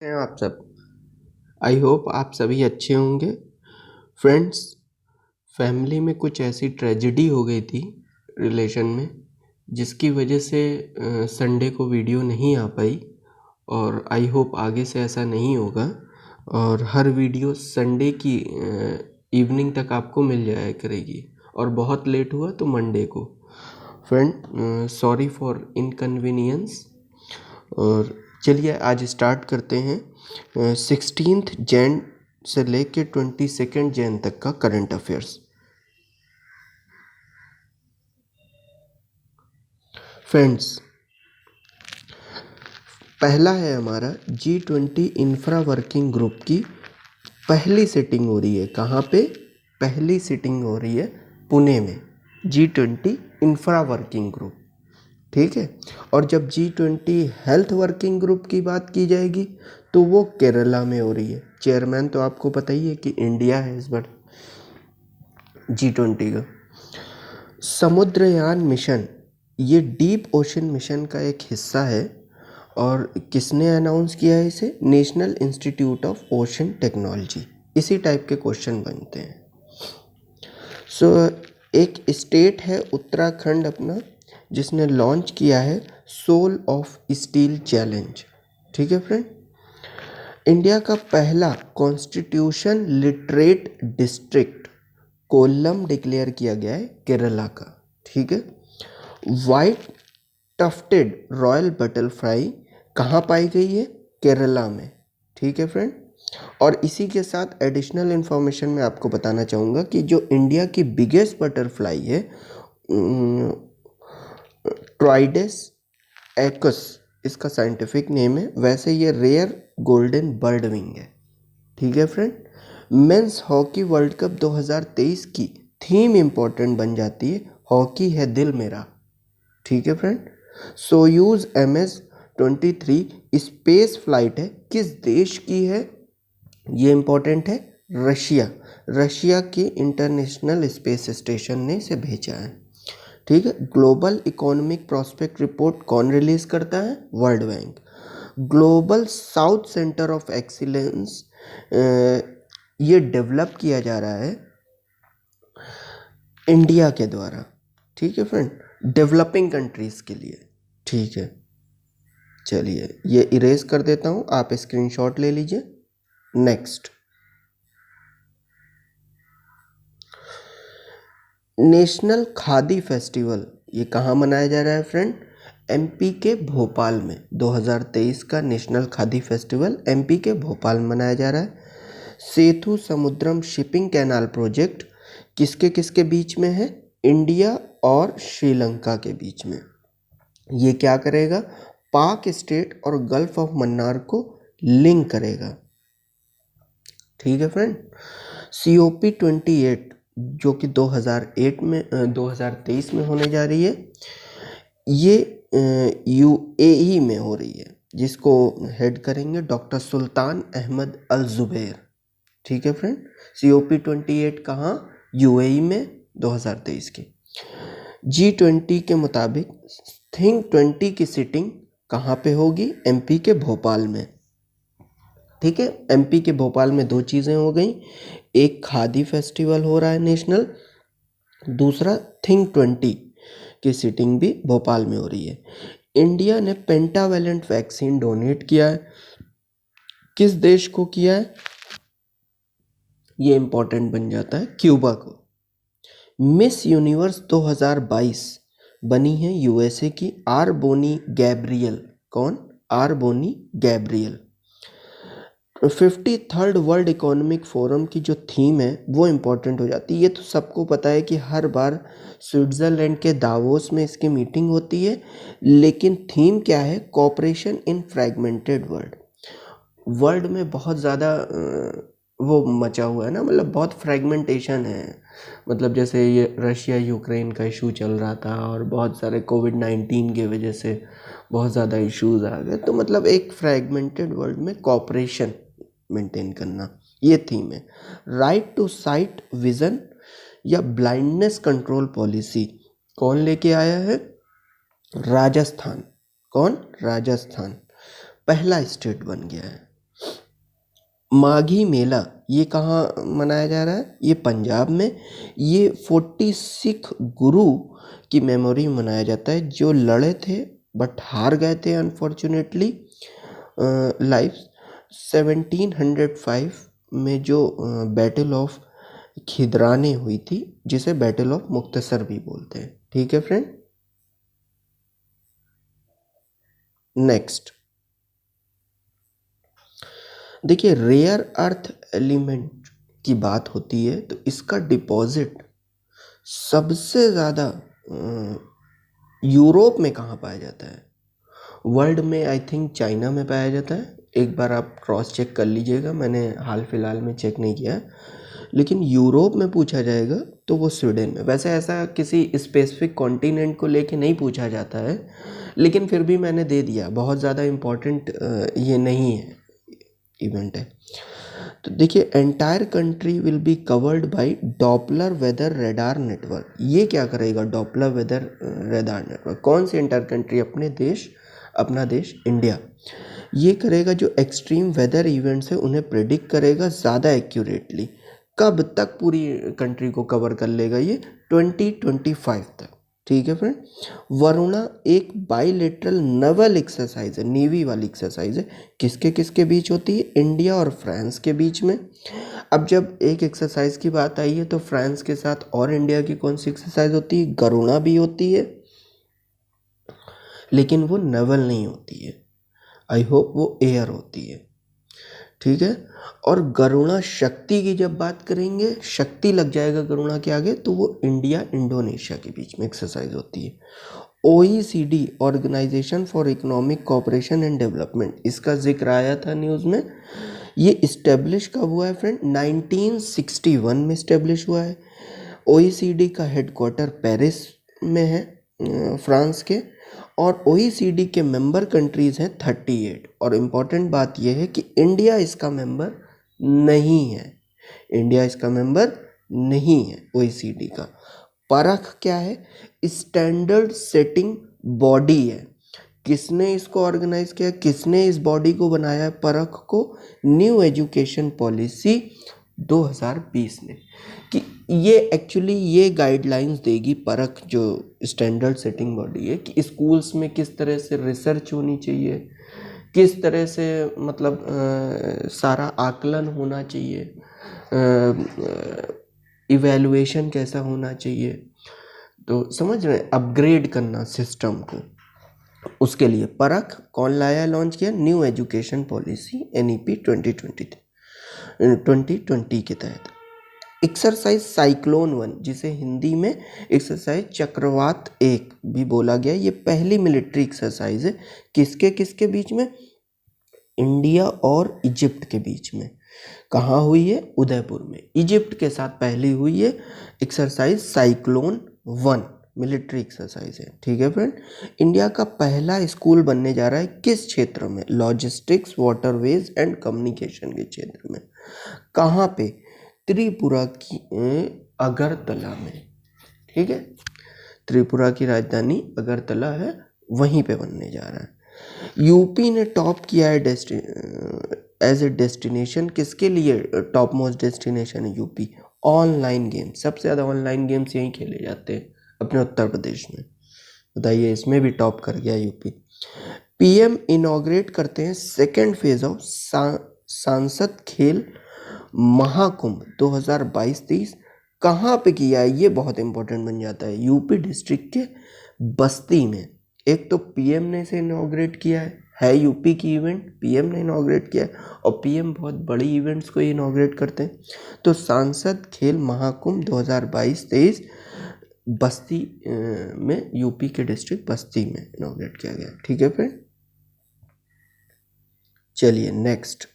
हैं आप सब। आई होप आप सभी अच्छे होंगे। फ्रेंड्स, फैमिली में कुछ ऐसी ट्रेजेडी हो गई थी रिलेशन में, जिसकी वजह से संडे को वीडियो नहीं आ पाई। और आई होप आगे से ऐसा नहीं होगा और हर वीडियो संडे की इवनिंग तक आपको मिल जाया करेगी। और बहुत लेट हुआ तो मंडे को। Friend, sorry for inconvenience. और चलिए आज स्टार्ट करते हैं 16th जैन से लेके 22nd जैन तक का करंट अफेयर्स। फ्रेंड्स, पहला है हमारा G20 इंफ्रा वर्किंग ग्रुप की पहली सिटिंग हो रही है। कहाँ पे पहली सिटिंग हो रही है? पुणे में। G20 इंफ्रा वर्किंग ग्रुप, ठीक है। और जब G20 हेल्थ वर्किंग ग्रुप की बात की जाएगी तो वो केरला में हो रही है। चेयरमैन तो आपको पता ही है कि इंडिया है इस बार G20 का। समुद्रयान मिशन, ये डीप ओशन मिशन का एक हिस्सा है। और किसने अनाउंस किया है इसे? National institute of ocean technology. इसी टाइप के क्वेश्चन बनते हैं। सो एक स्टेट है उत्तराखंड अपना, जिसने लॉन्च किया है सोल ऑफ स्टील चैलेंज, ठीक है फ्रेंड। इंडिया का पहला constitution literate district Kollam declare किया गया है केरला का, ठीक है। वाइट टफ्टेड रॉयल बटरफ्लाई कहाँ पाई गई है? केरला में, ठीक है फ्रेंड। और इसी के साथ एडिशनल इन्फॉर्मेशन मैं आपको बताना चाहूँगा कि जो इंडिया की बिगेस्ट बटरफ्लाई है ट्राइडेस एक्स, इसका साइंटिफिक नेम है। वैसे ये रेयर गोल्डन बर्ड विंग है, ठीक है friend. Men's hockey world cup 2023 की थीम इंपॉर्टेंट बन जाती है, हॉकी है दिल मेरा, ठीक है friend. Soyuz MS-23 space flight है, किस देश की है? ये इंपॉर्टेंट है, रशिया। रशिया की इंटरनेशनल स्पेस स्टेशन ने इसे भेजा है, ठीक है। ग्लोबल इकोनॉमिक प्रॉस्पेक्ट रिपोर्ट कौन रिलीज करता है? World bank. Global south centre of excellence ये डेवलप किया जा रहा है इंडिया के द्वारा, ठीक है फ्रेंड, डेवलपिंग कंट्रीज के लिए, ठीक है। चलिए ये इरेज कर देता हूँ, आप स्क्रीनशॉट ले लीजिए। नेक्स्ट, नेशनल खादी फेस्टिवल ये कहाँ मनाया जा रहा है फ्रेंड? MP के भोपाल में। 2023 का नेशनल खादी फेस्टिवल MP के भोपाल में मनाया जा रहा है। सेतु समुद्रम शिपिंग कैनाल प्रोजेक्ट किसके किसके बीच में है? इंडिया और श्रीलंका के बीच में। ये क्या करेगा? पाक स्टेट और गल्फ ऑफ मन्नार को लिंक करेगा, ठीक है फ्रेंड। COP28 जो कि 2023 में होने जा रही है, ये UAE में हो रही है, जिसको हेड करेंगे डॉक्टर सुल्तान अहमद अल जुबैर, ठीक है फ्रेंड। COP28 कहाँ? UAE में 2023 की। G20 के मुताबिक थिंक 20 की सिटिंग कहाँ पे होगी? MP के भोपाल में, ठीक है। MP के भोपाल में दो चीज़ें हो गई, एक खादी फेस्टिवल हो रहा है नेशनल, दूसरा थिंक 20 की सिटिंग भी भोपाल में हो रही है। इंडिया ने पेंटावेलेंट वैक्सीन डोनेट किया है, किस देश को किया है? ये इंपॉर्टेंट बन जाता है, क्यूबा को। मिस यूनिवर्स 2022 बनी है USA की आरबोनी गैब्रियल। कौन? R'Bonney Gabriel. 53rd World Economic Forum की जो थीम है वो इम्पोर्टेंट हो जाती है। ये तो सबको पता है कि हर बार स्विट्ज़रलैंड के दावोस में इसकी मीटिंग होती है, लेकिन थीम क्या है? कोऑपरेशन इन फ्रैगमेंटेड वर्ल्ड। वर्ल्ड में बहुत ज़्यादा वो मचा हुआ है ना, मतलब बहुत फ्रैगमेंटेशन है। मतलब जैसे ये रशिया यूक्रेन का इशू चल रहा था और बहुत सारे COVID-19 की वजह से बहुत ज़्यादा इश्यूज आ गए, तो मतलब एक फ्रैगमेंटेड वर्ल्ड में कोऑपरेशन मेंटेन करना, ये थीम है। राइट टू साइट विजन या ब्लाइंडनेस कंट्रोल पॉलिसी कौन लेके आया है? राजस्थान। कौन? राजस्थान पहला स्टेट बन गया है। माघी मेला ये कहाँ मनाया जा रहा है? ये पंजाब में। ये 40 सिख गुरु की मेमोरी में मनाया जाता है जो लड़े थे बट हार गए थे अनफॉर्चुनेटली लाइफ 1705 में जो बैटल ऑफ खिदराने हुई थी, जिसे बैटल ऑफ मुक्तसर भी बोलते हैं। ठीक है फ्रेंड। नेक्स्ट देखिए, रेयर अर्थ एलिमेंट की बात होती है तो इसका डिपॉजिट सबसे ज़्यादा यूरोप में कहाँ पाया जाता है? वर्ल्ड में आई थिंक चाइना में पाया जाता है। एक बार आप क्रॉस चेक कर लीजिएगा, मैंने हाल फिलहाल में चेक नहीं किया। लेकिन यूरोप में पूछा जाएगा तो वो स्वीडन में। वैसे ऐसा किसी स्पेसिफिक कॉन्टिनेंट को लेके नहीं पूछा जाता है, लेकिन फिर भी मैंने दे दिया। बहुत ज़्यादा इम्पोर्टेंट ये नहीं है, इवेंट है। तो देखिए, entire country will be covered by Doppler weather radar network. ये क्या करेगा डॉपलर वेदर रेडार नेटवर्क? कौन सी एंटायर कंट्री? अपना देश इंडिया। ये करेगा जो एक्सट्रीम वेदर इवेंट्स है उन्हें प्रेडिक्ट करेगा ज़्यादा एक्यूरेटली। कब तक पूरी कंट्री को कवर कर लेगा ये? 2025 तक। ठीक है फ्रेंड। वरुणा एक बाइलेटरल नेवल एक्सरसाइज है, नेवी वाली एक्सरसाइज है। किसके किसके बीच होती है? इंडिया और फ्रांस के बीच में। अब जब एक एक्सरसाइज की बात आई है तो फ्रांस के साथ और इंडिया की कौन सी एक्सरसाइज होती है? गरुणा भी होती है, लेकिन वो नेवल नहीं होती है। आई होप वो एयर होती है। ठीक है। और गरुणा शक्ति की जब बात करेंगे, शक्ति लग जाएगा गरुणा के आगे, तो वो इंडिया इंडोनेशिया के बीच में एक्सरसाइज होती है। OECD organisation for economic cooperation and development, इसका जिक्र आया था न्यूज़ में। ये इस्टेब्लिश कब हुआ है फ्रेंड? 1961 में इस्टेब्लिश हुआ है। OECD का हेडक्वार्टर पेरिस में है, फ्रांस के। और OECD के मेंबर कंट्रीज़ हैं 38। और इम्पॉर्टेंट बात यह है कि इंडिया इसका मेंबर नहीं है। इंडिया इसका मेंबर नहीं है OECD का। परख क्या है? स्टैंडर्ड सेटिंग बॉडी है। किसने इसको ऑर्गेनाइज किया? किसने इस बॉडी को बनाया है परख को? न्यू एजुकेशन पॉलिसी 2020 ने। कि ये एक्चुअली ये गाइडलाइंस देगी, परख जो स्टैंडर्ड सेटिंग बॉडी है, कि स्कूल्स में किस तरह से रिसर्च होनी चाहिए, किस तरह से मतलब सारा आकलन होना चाहिए, इवैल्यूएशन कैसा होना चाहिए। तो समझ रहे हैं, अपग्रेड करना सिस्टम को। उसके लिए परख कौन लाया, लॉन्च किया? न्यू एजुकेशन पॉलिसी NEP 2020 के तहत। एक्सरसाइज साइक्लोन 1, जिसे हिंदी में एक्सरसाइज चक्रवात 1 भी बोला गया, ये पहली मिलिट्री एक्सरसाइज है। किसके किसके बीच में? इंडिया और इजिप्ट के बीच में। कहाँ हुई है? उदयपुर में। इजिप्ट के साथ पहली हुई है एक्सरसाइज साइक्लोन 1, मिलिट्री एक्सरसाइज है। ठीक है फ्रेंड। इंडिया का पहला स्कूल बनने जा रहा है किस क्षेत्र में? लॉजिस्टिक्स, वाटरवेज एंड कम्युनिकेशन के क्षेत्र में। कहाँ पे? त्रिपुरा की अगरतला में। ठीक है। त्रिपुरा की राजधानी अगरतला है, वहीं पे बनने जा रहा है। यूपी ने टॉप किया है एज ए डेस्टिनेशन। किसके लिए टॉप मोस्ट डेस्टिनेशन है यूपी? Online game. सबसे ज़्यादा ऑनलाइन गेम्स यहीं खेले जाते हैं अपने उत्तर प्रदेश में। बताइए, इसमें भी टॉप कर गया यूपी। PM इनॉग्रेट करते हैं सेकेंड फेज ऑफ सांसद खेल महाकुंभ 2022-23। कहाँ पे किया है? ये बहुत इंपॉर्टेंट बन जाता है। यूपी डिस्ट्रिक्ट के बस्ती में। एक तो PM ने इसे इनॉग्रेट किया है यूपी की इवेंट, PM ने इनॉग्रेट किया है। और PM बहुत बड़ी इवेंट्स को इनॉग्रेट करते हैं। तो सांसद खेल महाकुंभ 2022-23 बस्ती में, यूपी के डिस्ट्रिक्ट बस्ती में इनॉग्रेट किया गया। ठीक है फ्रेंड। चलिए नेक्स्ट,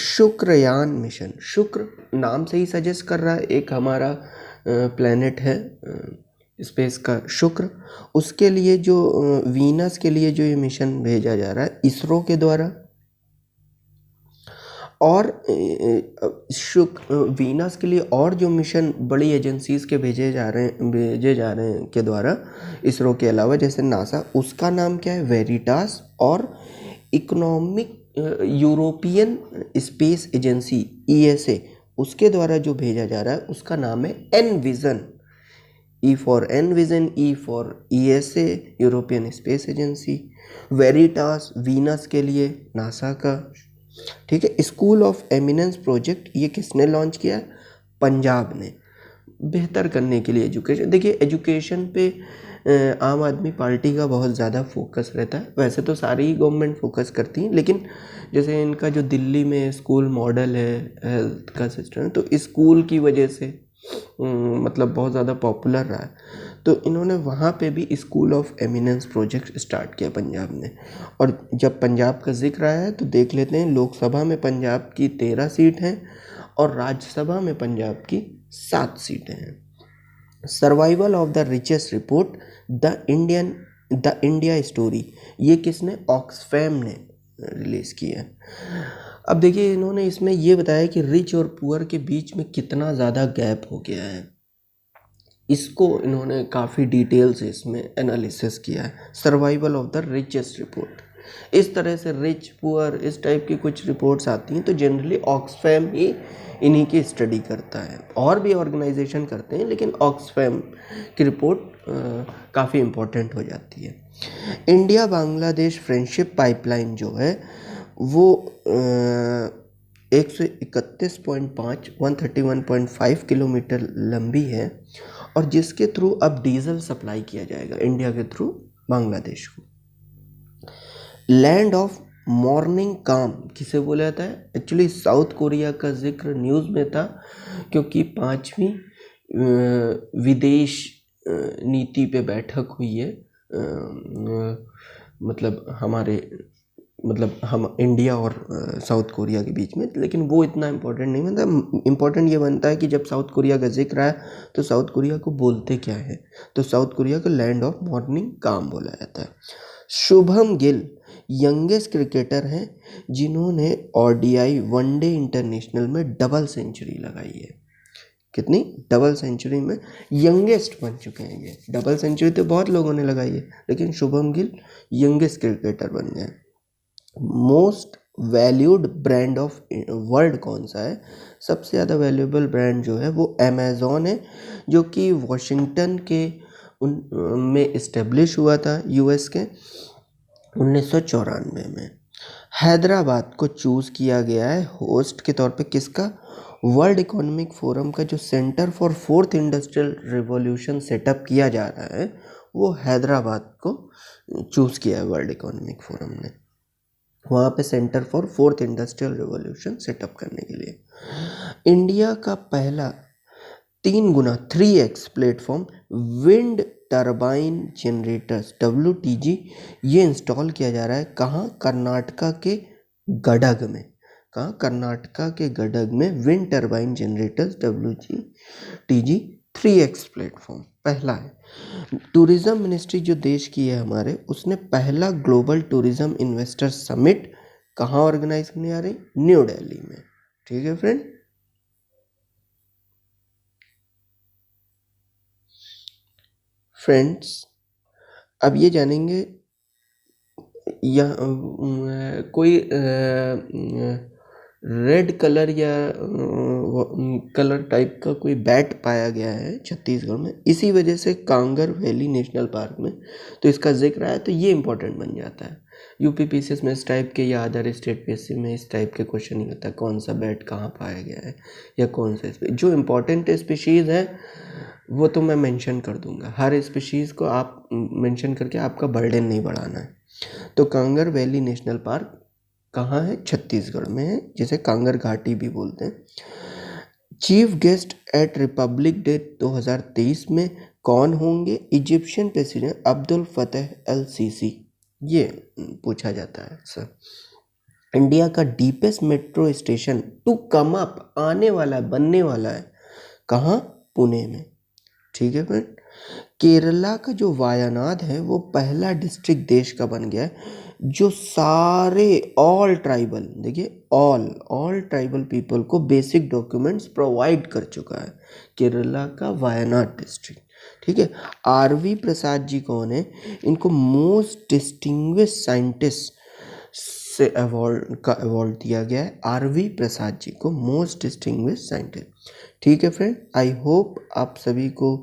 शुक्रयान मिशन। शुक्र नाम से ही सजेस्ट कर रहा है, एक हमारा प्लेनेट है स्पेस का, शुक्र। उसके लिए जो वीनस के लिए जो ये मिशन भेजा जा रहा है इसरो के द्वारा। और वीनस के लिए और जो मिशन बड़ी एजेंसीज के भेजे जा रहे हैं के द्वारा इसरो के अलावा, जैसे नासा, उसका नाम क्या है? वेरिटास और यूरोपियन स्पेस एजेंसी ESA उसके द्वारा जो भेजा जा रहा है उसका नाम है envision. E for envision, E for ESA European space agency, Veritas Venus के लिए नासा का। ठीक है, स्कूल ऑफ एमिनेंस प्रोजेक्ट ये किसने लॉन्च किया? पंजाब ने। बेहतर करने के लिए एजुकेशन, देखिए एजुकेशन पे आम आदमी पार्टी का बहुत ज़्यादा फोकस रहता है। वैसे तो सारी ही गवर्नमेंट फोकस करती हैं, लेकिन जैसे इनका जो दिल्ली में स्कूल मॉडल है हेल्थ का सिस्टम है, तो स्कूल की वजह से मतलब बहुत ज़्यादा पॉपुलर रहा है। तो इन्होंने वहाँ पे भी school of eminence project start किया पंजाब ने। और जब पंजाब का जिक्र आया है तो देख लेते हैं, लोकसभा में पंजाब की 13 सीट हैं और राज्यसभा में पंजाब की 7 सीटें हैं। Survival of the richest report the India story, ये किसने? ऑक्सफैम ने रिलीज़ किया है। अब देखिए इन्होंने इसमें ये बताया कि रिच और पुअर के बीच में कितना ज़्यादा गैप हो गया है, इसको इन्होंने काफ़ी डिटेल से इसमें एनालिसिस किया है। Survival of the richest report, इस तरह से रिच पुअर इस टाइप की कुछ रिपोर्ट्स आती हैं तो जनरली ऑक्सफैम ही इन्हीं की स्टडी करता है। और भी ऑर्गेनाइजेशन करते हैं लेकिन ऑक्सफैम की रिपोर्ट काफ़ी इम्पोर्टेंट हो जाती है। इंडिया बांग्लादेश फ्रेंडशिप पाइपलाइन जो है वो 131.5 131.5 किलोमीटर लंबी है और जिसके थ्रू अब डीजल सप्लाई किया जाएगा इंडिया के थ्रू बांग्लादेश को। लैंड ऑफ मॉर्निंग काम किसे बोला जाता है? एक्चुअली साउथ कोरिया का जिक्र न्यूज़ में था क्योंकि 5वीं विदेश नीति पे बैठक हुई है, मतलब हम इंडिया और साउथ कोरिया के बीच में, लेकिन वो इतना इम्पोर्टेंट नहीं बनता। इम्पोर्टेंट ये बनता है कि जब साउथ कोरिया का जिक्र आया तो साउथ कोरिया को बोलते क्या है, तो साउथ कोरिया को लैंड ऑफ मॉर्निंग काम बोला जाता है। शुभम गिल यंगेस्ट क्रिकेटर हैं जिन्होंने ODI वनडे इंटरनेशनल में डबल सेंचुरी लगाई है। कितनी? डबल सेंचुरी में यंगेस्ट बन चुके हैं ये। डबल सेंचुरी तो बहुत लोगों ने लगाई है लेकिन शुभम गिल यंगेस्ट क्रिकेटर बन गए। Most valued brand of world कौन सा है? सबसे ज़्यादा वैल्यूएबल ब्रांड जो है वो अमेज़ॉन है, जो कि वॉशिंगटन के में इस्टेब्लिश हुआ था US के 1994 में। हैदराबाद को चूज़ किया गया है होस्ट के तौर पे किसका? वर्ल्ड इकोनॉमिक फोरम का जो centre for fourth industrial revolution setup किया जा रहा है वो हैदराबाद को चूज़ किया है वर्ल्ड इकोनॉमिक फोरम ने, वहाँ पे centre for fourth industrial revolution setup करने के लिए। इंडिया का पहला 3 गुना 3x platform wind turbine generators WTG ये इंस्टॉल किया जा रहा है। कहाँ? कर्नाटका के गडग में। कहाँ? कर्नाटका के गडग में wind turbine generators WTG 3x platform पहला है। टूरिज्म मिनिस्ट्री जो देश की है हमारे, उसने पहला ग्लोबल टूरिज्म इन्वेस्टर समिट कहाँ ऑर्गेनाइज करने आ रही? न्यू दिल्ली में। ठीक है फ्रेंड। फ्रेंड्स अब ये जानेंगे या कोई रेड कलर या कलर टाइप का कोई बैट पाया गया है छत्तीसगढ़ में, इसी वजह से कांगर वैली नेशनल पार्क में, तो इसका जिक्र आया तो ये इम्पोर्टेंट बन जाता है। UPPCS में इस टाइप के या अदर स्टेट PSC में इस टाइप के क्वेश्चन नहीं होता कौन सा बैट कहाँ पाया गया है या कौन सा जो इम्पोर्टेंट स्पीशीज़ है वो तो मैं मेंशन कर दूंगा। हर स्पीशीज़ को आप मेंशन करके आपका बर्डन नहीं बढ़ाना है। तो कांगर वैली नेशनल पार्क कहाँ है? छत्तीसगढ़ में है, जिसे कांगर घाटी भी बोलते हैं। Chief guest at Republic Day 2023 में कौन होंगे? Egyptian president Abdel Fattah al Sisi, ये पूछा जाता है सर। इंडिया का deepest metro station to come up आने वाला है, बनने वाला है, कहाँ? पुणे में। ठीक है फ्रेंड। केरला का जो वायनाड है वो पहला डिस्ट्रिक्ट देश का बन गया है जो सारे ऑल ट्राइबल, देखिए ऑल ट्राइबल पीपल को बेसिक डॉक्यूमेंट्स प्रोवाइड कर चुका है, केरला का वायनाड डिस्ट्रिक्ट। ठीक है। RV प्रसाद जी कौन है? इनको मोस्ट डिस्टिंग्विश साइंटिस्ट से अवार्ड दिया गया है आरवी प्रसाद जी को, मोस्ट डिस्टिंग्विश्ड साइंटिस्ट। ठीक है फ्रेंड, आई होप आप सभी को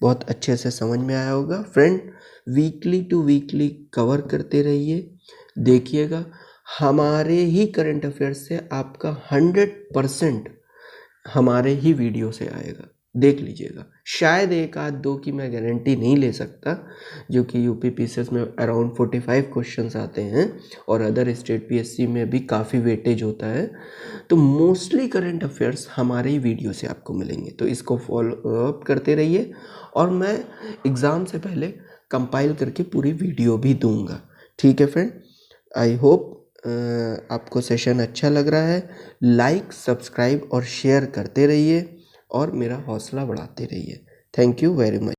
बहुत अच्छे से समझ में आया होगा। Friend, weekly to weekly cover करते रहिए, देखिएगा हमारे ही करंट अफेयर्स से आपका 100% हमारे ही वीडियो से आएगा, देख लीजिएगा। शायद एक आध दो की मैं गारंटी नहीं ले सकता, जो कि यूपी पीसीएस में अराउंड 45 क्वेश्चंस आते हैं और अदर स्टेट पीएससी में भी काफ़ी वेटेज होता है, तो मोस्टली करंट अफेयर्स हमारे ही वीडियो से आपको मिलेंगे। तो इसको फॉलो अप करते रहिए और मैं एग्ज़ाम से पहले कंपाइल करके पूरी वीडियो भी दूंगा। ठीक है फ्रेंड, आई होप आपको सेशन अच्छा लग रहा है। लाइक, सब्सक्राइब और शेयर करते रहिए और मेरा हौसला बढ़ाते रहिए। Thank you very much.